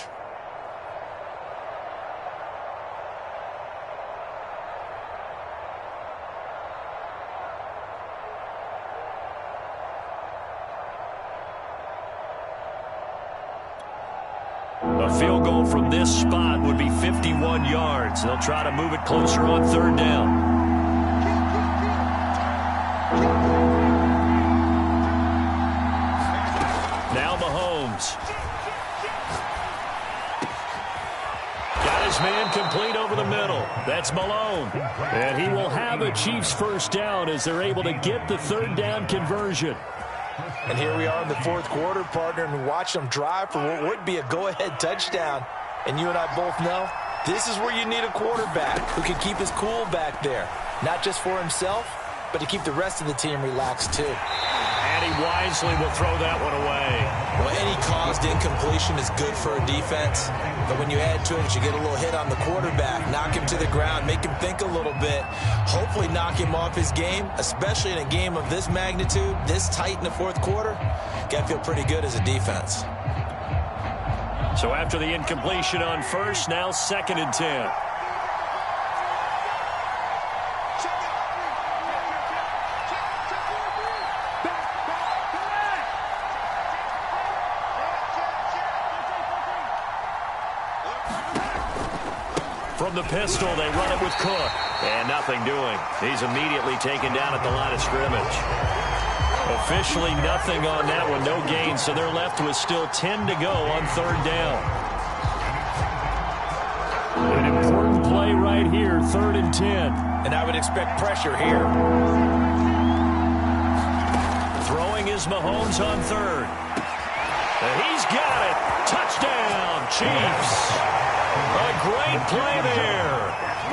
A field goal from this spot would be 51 yards. They'll try to move it closer on third down. Now Mahomes. Got his man complete over the middle. That's Malone. And he will have a Chiefs first down as they're able to get the third down conversion. And here we are in the fourth quarter, partner, and watch them drive for what would be a go-ahead touchdown. And you and I both know this is where you need a quarterback who can keep his cool back there, not just for himself, but to keep the rest of the team relaxed too. And he wisely will throw that one away. Well, any caused incompletion is good for a defense, but when you add to it, you get a little hit on the quarterback, knock him to the ground, make him think a little bit, hopefully knock him off his game, especially in a game of this magnitude, this tight in the fourth quarter. Got to feel pretty good as a defense. So after the incompletion on first, now second and 10. From the pistol, they run it with Cook. And nothing doing. He's immediately taken down at the line of scrimmage. Officially nothing on that one, no gain. So they're left with still 10 to go on third down. An important play right here, 3rd and 10. And I would expect pressure here. Throwing is Mahomes on third. And he's got it. Touchdown, Chiefs. A great play there.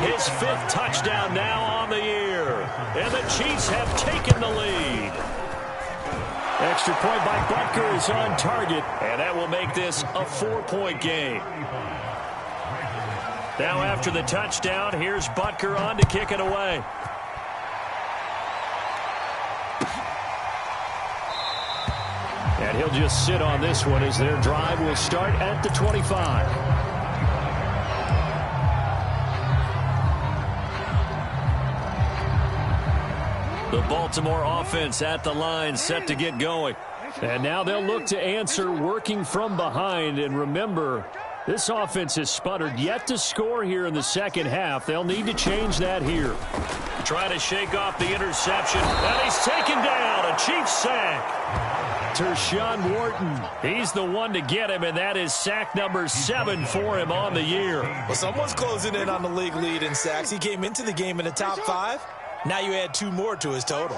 His 5th touchdown now on the year. And the Chiefs have taken the lead. Extra point by Butker is on target. And that will make this a 4-point game. Now after the touchdown, here's Butker on to kick it away. And he'll just sit on this one as their drive will start at the 25. The Baltimore offense at the line, set to get going. And now they'll look to answer working from behind. And remember, this offense has sputtered yet to score here in the second half. They'll need to change that here. Trying to shake off the interception. And he's taken down. A Chiefs sack. Tershawn Wharton, he's the one to get him, and that is sack number 7 for him on the year. Well, someone's closing in on the league lead in sacks. He came into the game in the top 5. Now you add 2 more to his total.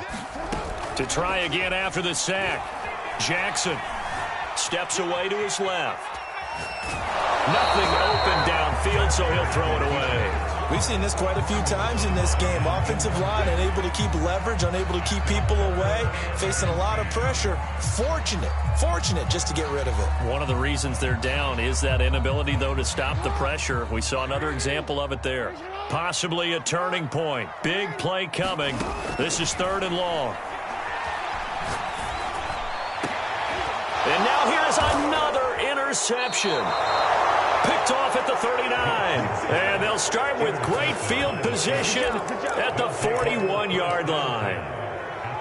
To try again after the sack. Jackson steps away to his left. Nothing open downfield, so he'll throw it away. We've seen this quite a few times in this game. Offensive line unable to keep leverage, unable to keep people away, facing a lot of pressure. Fortunate just to get rid of it. One of the reasons they're down is that inability, though, to stop the pressure. We saw another example of it there. Possibly a turning point. Big play coming. This is 3rd and long. And now here's another interception. Picked off at the 39. And they'll start with great field position at the 41-yard line.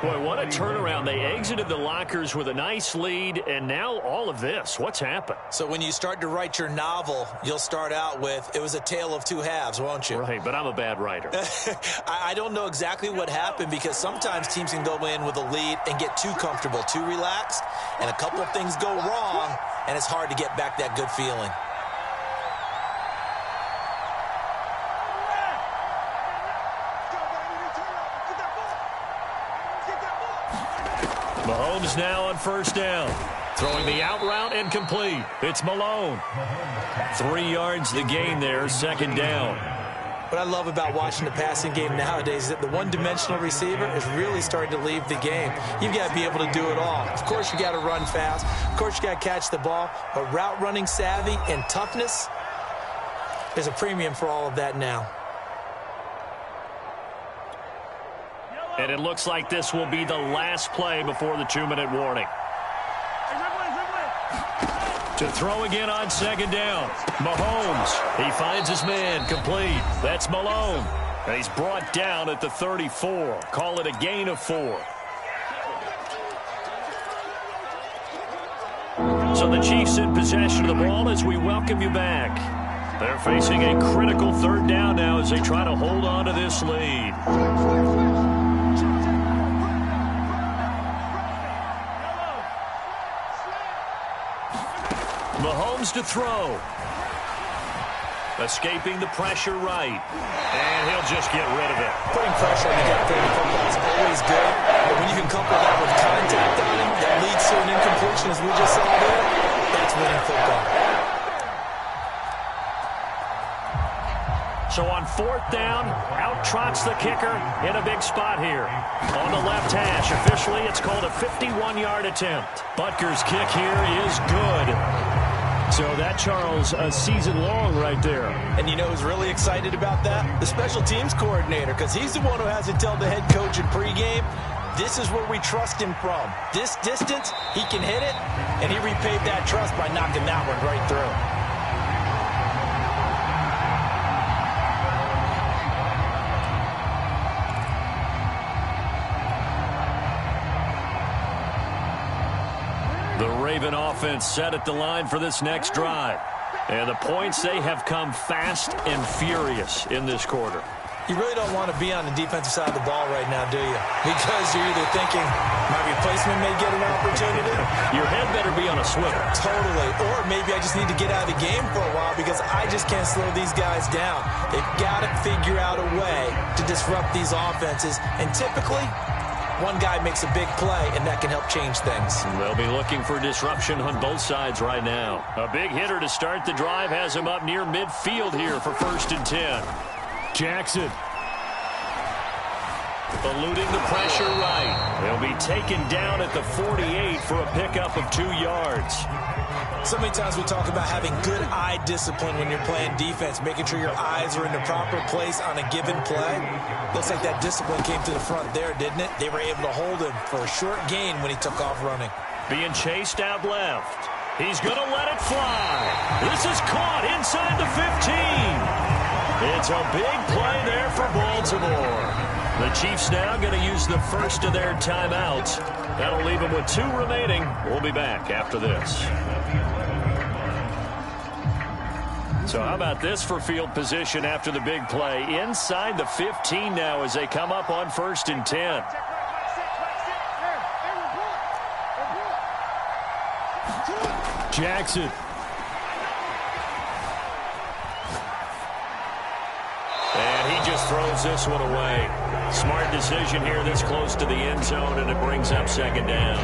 Boy, what a turnaround. They exited the lockers with a nice lead, and now all of this. What's happened? So when you start to write your novel, you'll start out with, it was a tale of two halves, won't you? Right, but I'm a bad writer. I don't know exactly what happened, because sometimes teams can go in with a lead and get too comfortable, too relaxed, and a couple of things go wrong, and it's hard to get back that good feeling. Mahomes now on 1st down. Throwing the out route and complete. It's Malone. 3 yards the gain there, 2nd down. What I love about watching the passing game nowadays is that the one-dimensional receiver is really starting to leave the game. You've got to be able to do it all. Of course, you got to run fast. Of course, you got to catch the ball. But route running savvy and toughness, there's a premium for all of that now. And it looks like this will be the last play before the 2-minute warning. To throw again on 2nd down. Mahomes, he finds his man, complete. That's Malone. And he's brought down at the 34. Call it a gain of 4. So the Chiefs in possession of the ball as we welcome you back. They're facing a critical 3rd down now as they try to hold on to this lead. Mahomes to throw. Escaping the pressure right. And he'll just get rid of it. Putting pressure on the gut football is always good. But when you can couple that with contact on him, that leads to an incompletion as we just saw there, that's winning football. So on 4th down, out trots the kicker in a big spot here. On the left hash, officially it's called a 51-yard attempt. Butker's kick here is good. So that, Charles, a season long right there. And you know who's really excited about that? The special teams coordinator, because he's the one who has to tell the head coach in pregame, this is where we trust him from. This distance, he can hit it, and he repaid that trust by knocking that one right through. The Raven offense set at the line for this next drive. And the points, they have come fast and furious in this quarter. You really don't want to be on the defensive side of the ball right now, do you? Because you're either thinking, my replacement may get an opportunity. Your head better be on a swivel. Totally. Or maybe I just need to get out of the game for a while because I just can't slow these guys down. They've got to figure out a way to disrupt these offenses. And typically, one guy makes a big play, and that can help change things. They'll be looking for disruption on both sides right now. A big hitter to start the drive has him up near midfield here for 1st and 10. Jackson. Eluding the pressure right. They'll be taken down at the 48 for a pickup of 2 yards. So many times we talk about having good eye discipline when you're playing defense, making sure your eyes are in the proper place on a given play. Looks like that discipline came to the front there, didn't it? They were able to hold him for a short gain when he took off running. Being chased out left. He's going to let it fly. This is caught inside the 15. It's a big play there for Baltimore. The Chiefs now going to use the first of their timeouts. That'll leave them with 2 remaining. We'll be back after this. So how about this for field position after the big play? Inside the 15 now as they come up on 1st and 10. Jackson. And he just throws this one away. Smart decision here this close to the end zone, and it brings up 2nd down.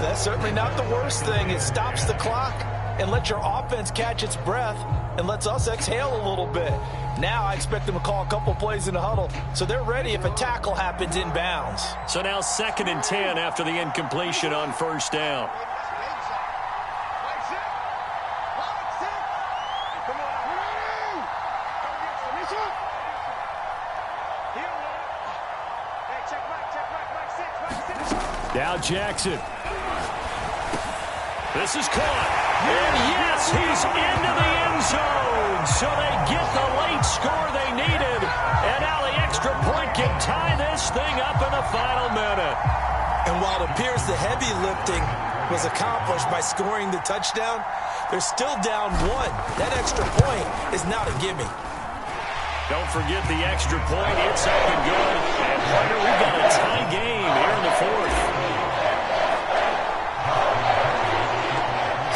That's certainly not the worst thing. It stops the clock and lets your offense catch its breath. and lets us exhale a little bit. Now I expect them to call a couple plays in the huddle, so they're ready if a tackle happens inbounds. So now 2nd and 10 after the incompletion on 1st down. Now Jackson. This is caught. And yes, he's into the end zone. So they get the late score they needed. And now the extra point can tie this thing up in the final minute. And while it appears the heavy lifting was accomplished by scoring the touchdown, they're still down 1. That extra point is not a gimme. Don't forget the extra point. It's up and good. And partner, we've got a tie game here in the 4th.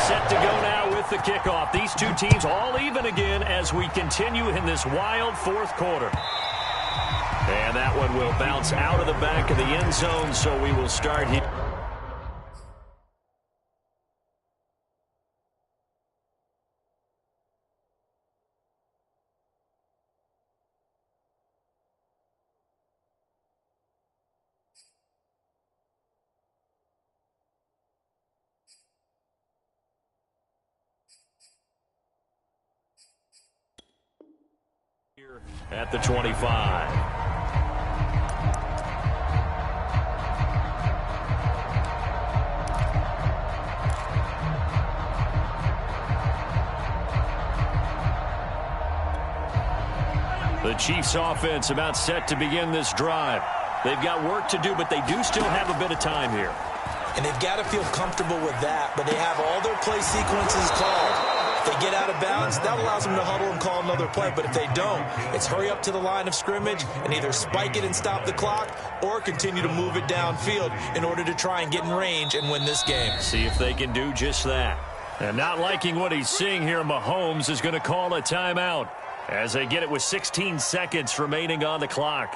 Set to go now with the kickoff. These two teams all even again as we continue in this wild 4th quarter. And that one will bounce out of the back of the end zone, so we will start here. At the 25. The Chiefs offense about set to begin this drive. They've got work to do, but they do still have a bit of time here. And they've got to feel comfortable with that, but they have all their play sequences called. If they get out of bounds, that allows them to huddle and call another play. But if they don't, it's hurry up to the line of scrimmage and either spike it and stop the clock or continue to move it downfield in order to try and get in range and win this game. See if they can do just that. And not liking what he's seeing here, Mahomes is going to call a timeout as they get it with 16 seconds remaining on the clock.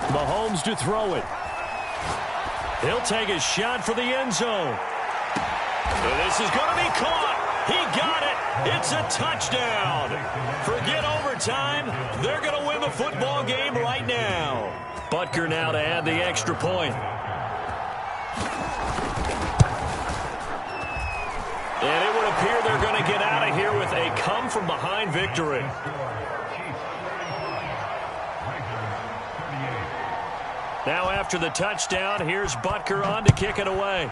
Mahomes to throw it. He'll take a shot for the end zone. This is going to be caught. He got it. It's a touchdown. Forget overtime. They're going to win the football game right now. Butker now to add the extra point. And it would appear they're going to get out of here with a come-from-behind victory. Now after the touchdown, here's Butker on to kick it away.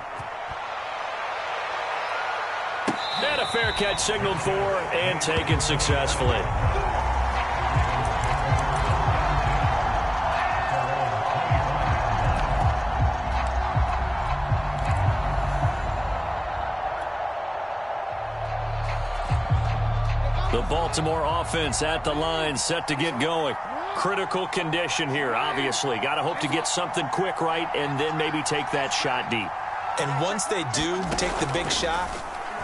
And a fair catch signaled for and taken successfully. The Baltimore offense at the line, set to get going. Critical condition here, obviously. Got to hope to get something quick right and then maybe take that shot deep. And once they do take the big shot,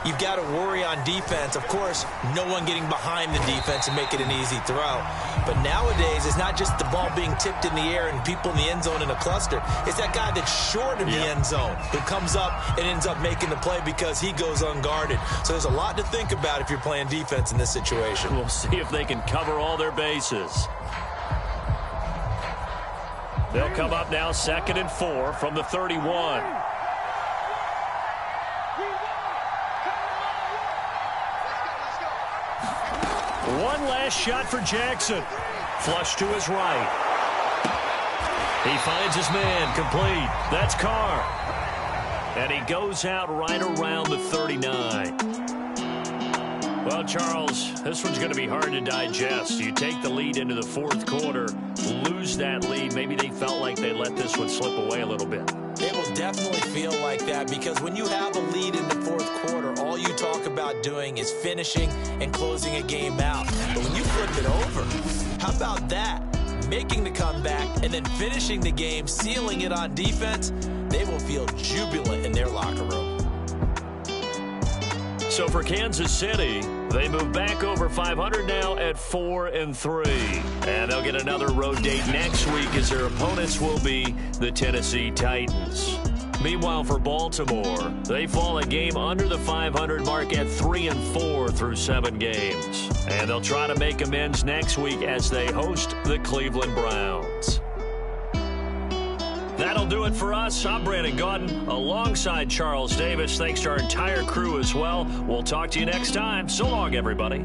you've got to worry on defense. Of course, no one getting behind the defense and make it an easy throw. But nowadays, it's not just the ball being tipped in the air and people in the end zone in a cluster. It's that guy that's short of the end zone who comes up and ends up making the play because he goes unguarded. So there's a lot to think about if you're playing defense in this situation. We'll see if they can cover all their bases. They'll come up now 2nd and 4 from the 31. One last shot for Jackson. Flush to his right. He finds his man, complete. That's Carr. And he goes out right around the 39. Well, Charles, this one's going to be hard to digest. You take the lead into the 4th quarter, lose that lead. Maybe they felt like they let this one slip away a little bit. It will definitely feel like that because when you have a lead in the 4th quarter, all you talk about doing is finishing and closing a game out. But when you flip it over, how about that? Making the comeback and then finishing the game, sealing it on defense, they will feel jubilant in their locker room. So for Kansas City, they move back over 500 now at 4-3. And they'll get another road date next week as their opponents will be the Tennessee Titans. Meanwhile, for Baltimore, they fall a game under the 500 mark at 3-4 through 7 games. And they'll try to make amends next week as they host the Cleveland Browns. That'll do it for us. I'm Brandon Gaudin alongside Charles Davis. Thanks to our entire crew as well. We'll talk to you next time. So long, everybody.